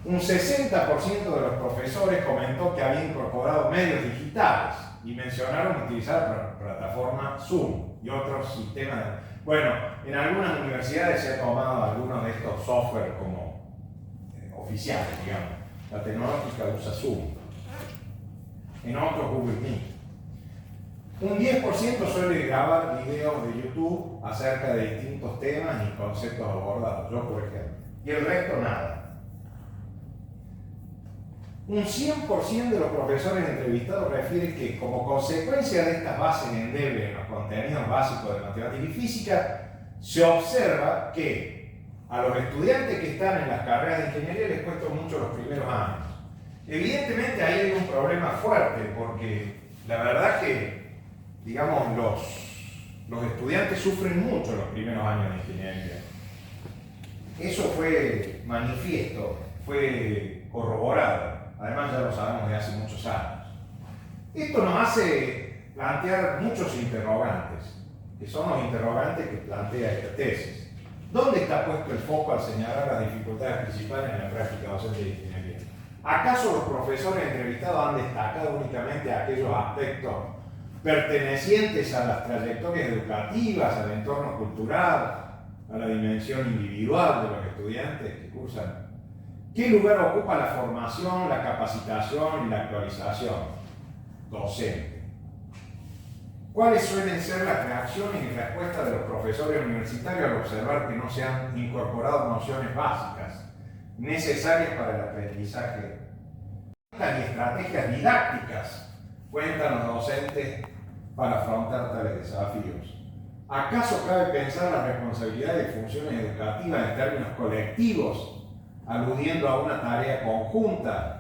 Un 60% de los profesores comentó que había incorporado medios digitales y mencionaron utilizar plataforma Zoom y otros sistemas. Bueno, en algunas universidades se ha tomado algunos de estos software como oficiales, digamos. La tecnológica usa Zoom. En otros Google Meet. Un 10% suele grabar videos de YouTube acerca de distintos temas y conceptos abordados. Yo, por ejemplo. y el resto nada. Un 100% de los profesores entrevistados refieren que como consecuencia de estas bases endebles en los contenidos básicos de matemática y física, se observa que a los estudiantes que están en las carreras de ingeniería les cuesta mucho los primeros años. Evidentemente ahí hay un problema fuerte porque la verdad que, digamos, los estudiantes sufren mucho los primeros años de ingeniería. Eso fue manifiesto, fue corroborado. Además ya lo sabemos de hace muchos años. Esto nos hace plantear muchos interrogantes, que son los interrogantes que plantea esta tesis. ¿Dónde está puesto el foco al señalar las dificultades principales en la práctica docente de ingeniería? ¿Acaso los profesores entrevistados han destacado únicamente aquellos aspectos pertenecientes a las trayectorias educativas, al entorno cultural, a la dimensión individual de los estudiantes que cursan? ¿Qué lugar ocupa la formación, la capacitación y la actualización docente? ¿Cuáles suelen ser las reacciones y respuestas de los profesores universitarios al observar que no se han incorporado nociones básicas necesarias para el aprendizaje? ¿Qué estrategias didácticas cuentan los docentes para afrontar tales desafíos? ¿Acaso cabe pensar la responsabilidad de funciones educativas en términos colectivos, aludiendo a una tarea conjunta?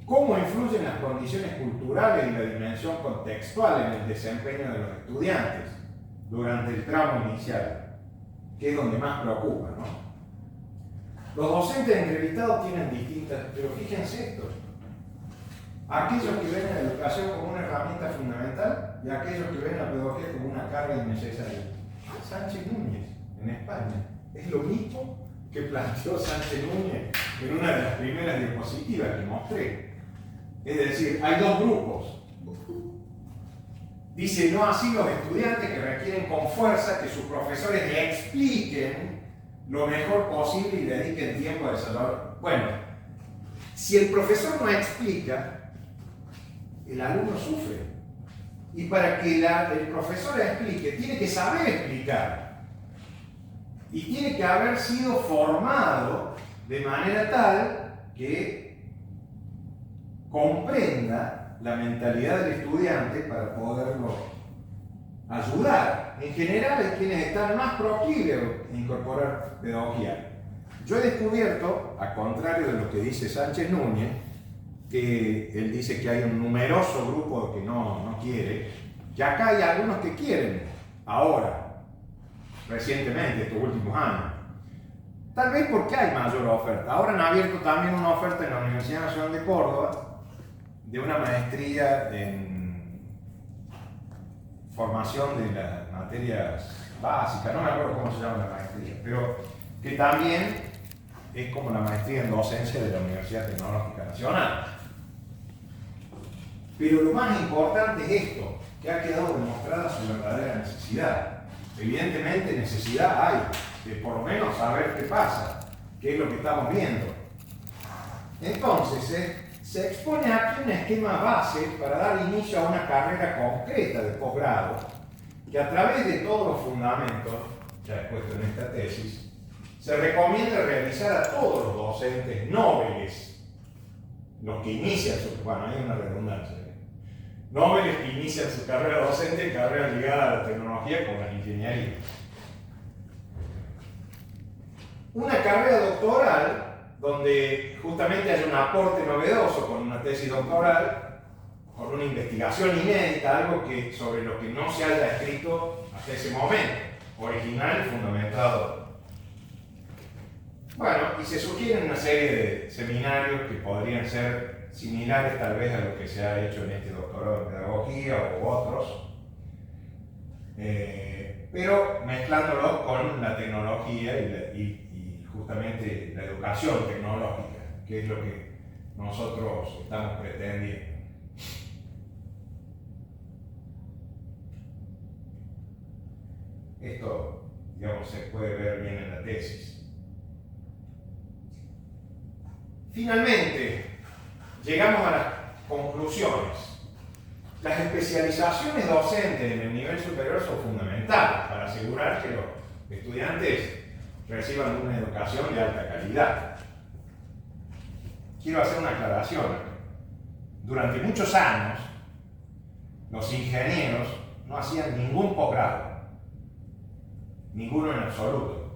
¿Cómo influyen las condiciones culturales y la dimensión contextual en el desempeño de los estudiantes durante el tramo inicial, que es donde más preocupa, ¿no? Los docentes entrevistados tienen distintas, pero fíjense esto, aquellos que ven la educación como una herramienta fundamental y aquellos que ven la pedagogía como una carga innecesaria. Sánchez Núñez, en España, es lo mismo que planteó Sánchez Núñez en una de las primeras diapositivas que mostré. Es decir, hay dos grupos. Dice, no así los estudiantes que requieren con fuerza que sus profesores le expliquen lo mejor posible y dediquen tiempo a desarrollar. Bueno, si el profesor no explica, el alumno sufre. Y para que el profesor explique, tiene que saber explicar. Y tiene que haber sido formado de manera tal que comprenda la mentalidad del estudiante para poderlo ayudar. En general es quienes están más proclives a incorporar pedagogía. Yo he descubierto, a contrario de lo que dice Sánchez Núñez, que él dice que hay un numeroso grupo que no quiere, que acá hay algunos que quieren, ahora, recientemente, estos últimos años. Tal vez porque hay mayor oferta. Ahora han abierto también una oferta en la Universidad Nacional de Córdoba de una maestría en formación de las materias básicas, no me acuerdo cómo se llama la maestría, pero que también es como la maestría en docencia de la Universidad Tecnológica Nacional. Pero lo más importante es esto, que ha quedado demostrada su verdadera necesidad. Evidentemente necesidad hay, de por lo menos saber qué pasa, qué es lo que estamos viendo. Entonces, se expone aquí un esquema base para dar inicio a una carrera concreta de posgrado, que a través de todos los fundamentos, ya expuestos en esta tesis, se recomienda realizar a todos los docentes nobles, los que inician su, bueno, hay una redundancia, nobles que inician su carrera docente en carreras ligadas a la tecnología como la ingeniería. Una carrera doctoral donde justamente hay un aporte novedoso con una tesis doctoral, con una investigación inédita, algo sobre lo que no se haya escrito hasta ese momento, original y fundamentado. Bueno, y se sugieren una serie de seminarios que podrían ser similares tal vez a lo que se ha hecho en este doctorado en pedagogía u otros, pero mezclándolo con la tecnología y justamente la educación tecnológica, que es lo que nosotros estamos pretendiendo. Esto, digamos, se puede ver bien en la tesis. Finalmente, llegamos a las conclusiones. Las especializaciones docentes en el nivel superior son fundamentales para asegurar que los estudiantes reciban una educación de alta calidad. Quiero hacer una aclaración. Durante muchos años, los ingenieros no hacían ningún posgrado, ninguno en absoluto,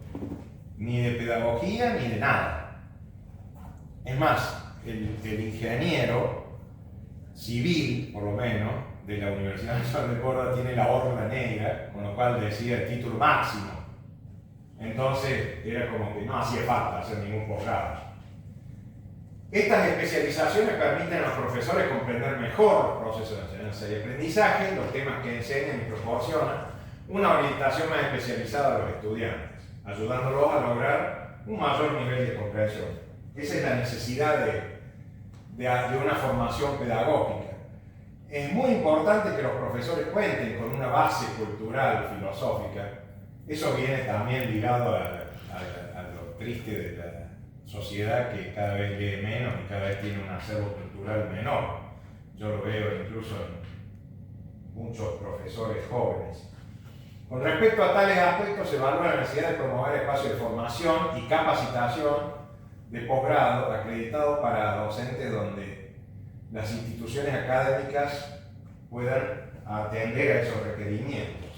ni de pedagogía ni de nada. Es más, el ingeniero civil, por lo menos, de la Universidad Nacional de Córdoba tiene la orla negra, con lo cual decía el título máximo. Entonces era como que no hacía falta hacer ningún posgrado. Estas especializaciones permiten a los profesores comprender mejor los procesos de enseñanza y aprendizaje, los temas que enseñan y proporcionan una orientación más especializada a los estudiantes, ayudándolos a lograr un mayor nivel de comprensión. Esa es la necesidad de una formación pedagógica. Es muy importante que los profesores cuenten con una base cultural, filosófica. Eso viene también ligado a lo triste de la sociedad, que cada vez lee menos y cada vez tiene un acervo cultural menor. Yo lo veo incluso en muchos profesores jóvenes. Con respecto a tales aspectos, se evalúa la necesidad de promover espacios de formación y capacitación de posgrado acreditados para docentes donde las instituciones académicas puedan atender a esos requerimientos.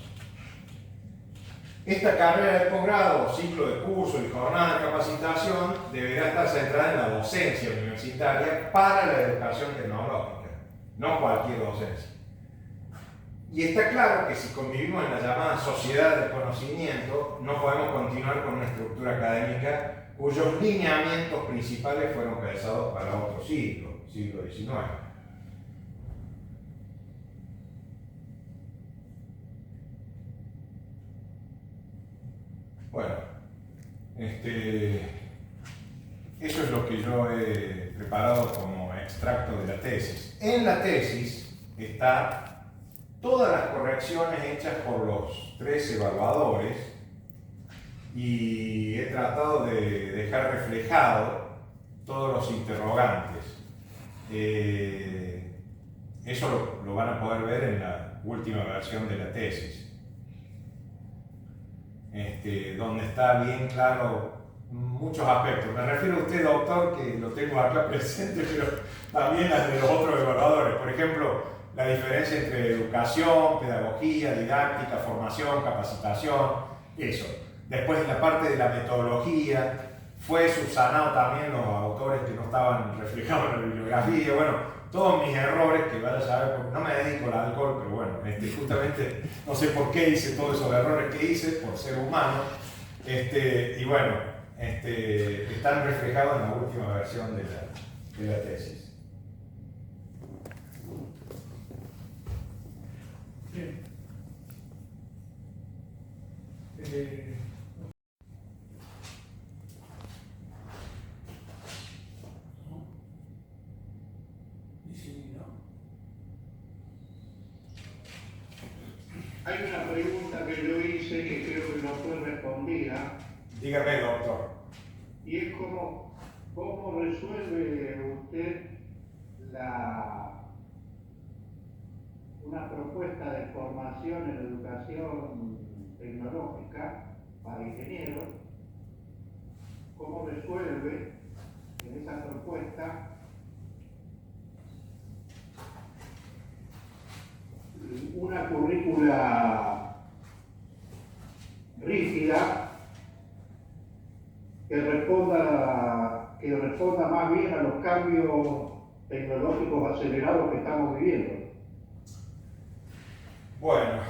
Esta carrera de posgrado, ciclo de curso y jornada de capacitación deberá estar centrada en la docencia universitaria para la educación tecnológica, no cualquier docencia. Y está claro que si convivimos en la llamada sociedad del conocimiento, no podemos continuar con una estructura académica cuyos lineamientos principales fueron pensados para otro siglo XIX. Bueno, eso es lo que yo he preparado como extracto de la tesis. En la tesis está todas las correcciones hechas por los 3 evaluadores y he tratado de dejar reflejado todos los interrogantes. Eso lo van a poder ver en la última versión de la tesis. Donde está bien claro muchos aspectos. Me refiero a usted, doctor, que lo tengo acá presente, pero también las de los otros evaluadores. Por ejemplo, la diferencia entre educación, pedagogía, didáctica, formación, capacitación, eso. Después, la parte de la metodología, fue subsanado también los autores que no estaban reflejados en la bibliografía. Bueno, todos mis errores, que vaya a saber, porque no me dedico al alcohol, pero bueno, justamente no sé por qué hice todos esos errores que hice, por ser humano, y bueno, están reflejados en la última versión de la tesis. Bien. Hay una pregunta que yo hice que creo que no fue respondida. Dígame, doctor. Y es cómo resuelve usted una propuesta de formación en educación tecnológica para ingenieros. ¿Cómo resuelve en esa propuesta una currícula rígida que responda más bien a los cambios tecnológicos acelerados que estamos viviendo? Bueno,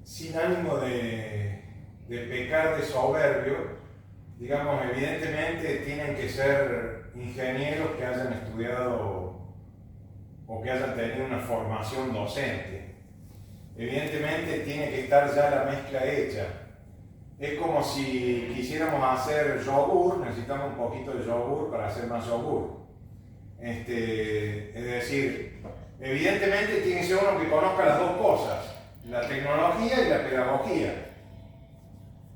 sin ánimo de pecar de soberbio, digamos, evidentemente tienen que ser ingenieros que hayan estudiado o que hayan tenido una formación docente. Evidentemente tiene que estar ya la mezcla hecha. Es como si quisiéramos hacer yogur, necesitamos un poquito de yogur para hacer más yogur. Es decir, evidentemente tiene que ser uno que conozca las dos cosas, la tecnología y la pedagogía.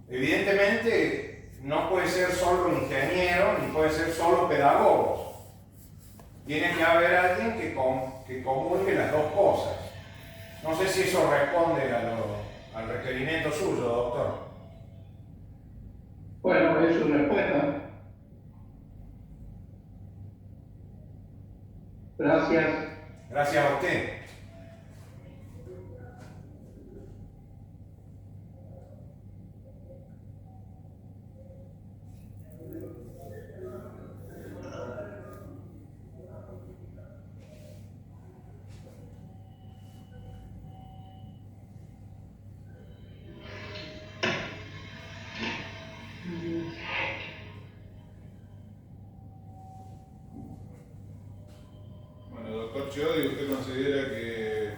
Evidentemente no puede ser solo ingeniero ni puede ser solo pedagogos. Tiene que haber alguien que comulgue las dos cosas. No sé si eso responde al requerimiento suyo, doctor. Bueno, es su respuesta. Gracias. Gracias a usted. Bueno, doctor Chiodi, ¿usted considera que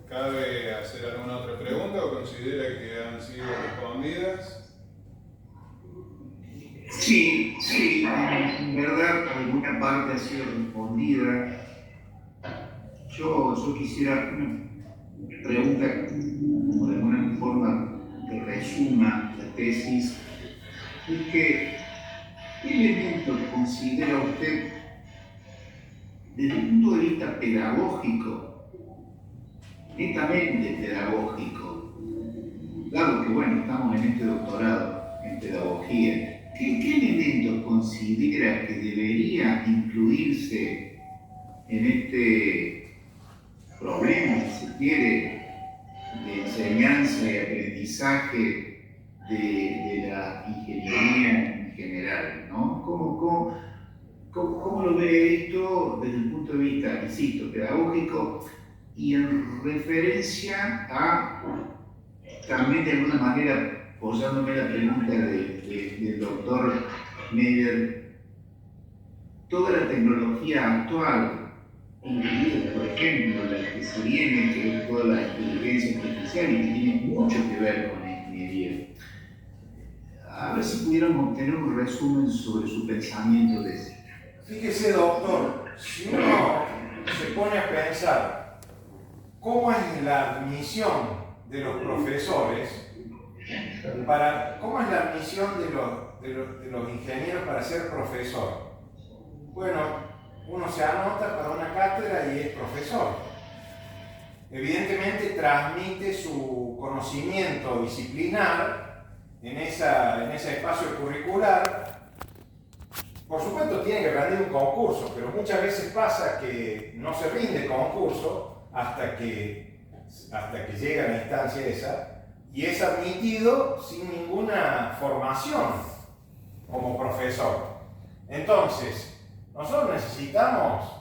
cabe hacer alguna otra pregunta o considera que han sido respondidas? Sí, en verdad alguna parte ha sido respondida. Yo quisiera una pregunta como de alguna forma que resuma la tesis, es que ¿qué elementos considera usted desde el punto de vista pedagógico, netamente pedagógico, dado que bueno, estamos en este doctorado en pedagogía, ¿qué elementos considera que debería incluirse en este problema, si se quiere, de enseñanza y aprendizaje de la ingeniería en general, ¿no? ¿Cómo lo ve esto desde el punto de vista, insisto, pedagógico y en referencia a, también de alguna manera, apoyándome la pregunta del doctor Meyer, toda la tecnología actual, incluida, por ejemplo, la que se viene, que es toda la inteligencia artificial y que tiene mucho que ver con la ingeniería? A ver si pudiéramos obtener un resumen sobre su pensamiento de eso. Fíjese, doctor, si uno se pone a pensar cómo es la misión de los profesores, cómo es la misión de los ingenieros para ser profesor. Bueno, uno se anota para una cátedra y es profesor. Evidentemente transmite su conocimiento disciplinar en ese espacio curricular. Por supuesto tiene que rendir un concurso, pero muchas veces pasa que no se rinde concurso hasta que llega a la instancia esa y es admitido sin ninguna formación como profesor. Entonces, nosotros necesitamos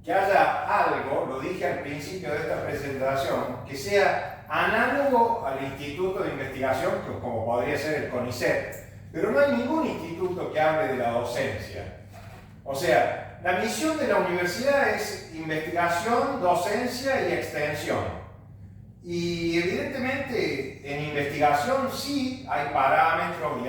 que haya algo, lo dije al principio de esta presentación, que sea análogo al Instituto de Investigación, como podría ser el CONICET, pero no hay ningún instituto que hable de la docencia. O sea, la misión de la universidad es investigación, docencia y extensión. Y evidentemente en investigación sí hay parámetros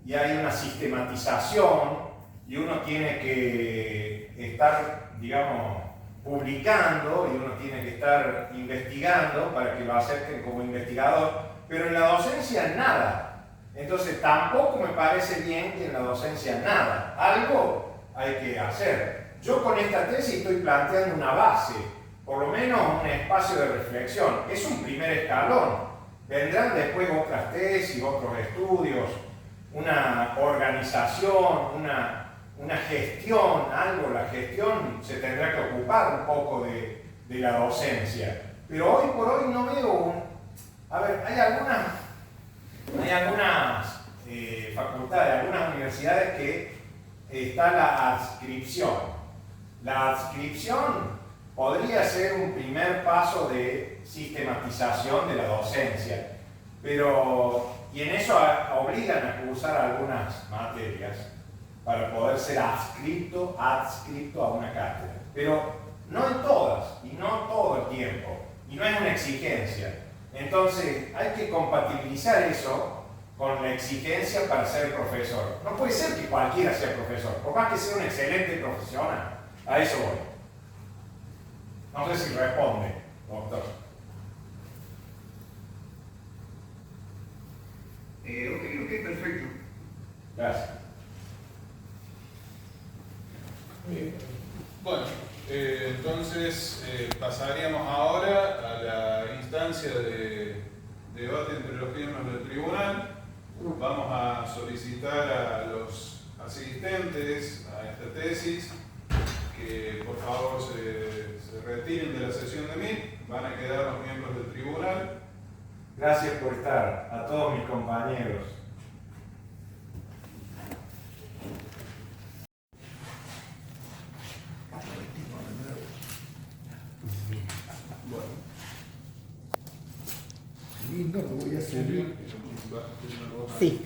y hay una sistematización y uno tiene que estar, digamos, publicando y uno tiene que estar investigando para que lo acepten como investigador, pero en la docencia nada. Entonces tampoco me parece bien que en la docencia nada. Algo hay que hacer. Yo con esta tesis estoy planteando una base, por lo menos un espacio de reflexión. Es un primer escalón. Vendrán después otras tesis, otros estudios, una organización, una gestión, algo. La gestión se tendrá que ocupar un poco de la docencia. Pero hoy por hoy no veo A ver, hay algunas facultades, algunas universidades que está la adscripción. La adscripción podría ser un primer paso de sistematización de la docencia, y en eso obligan a cursar algunas materias para poder ser adscrito a una cátedra, pero no en todas y no todo el tiempo, y no es una exigencia. Entonces hay que compatibilizar eso con la exigencia para ser profesor. No puede ser que cualquiera sea profesor, por más que sea un excelente profesional. A eso voy. No sé si responde, doctor. Ok, perfecto. Gracias. Bueno, entonces pasaríamos ahora a la instancia de debate entre los miembros del tribunal. Vamos a solicitar a los asistentes a esta tesis que por favor se retiren de la sesión de MIT. Van a quedar los miembros del tribunal. Gracias por estar, a todos mis compañeros. Bueno. Lindo, lo voy a hacer. Silvia, Sí.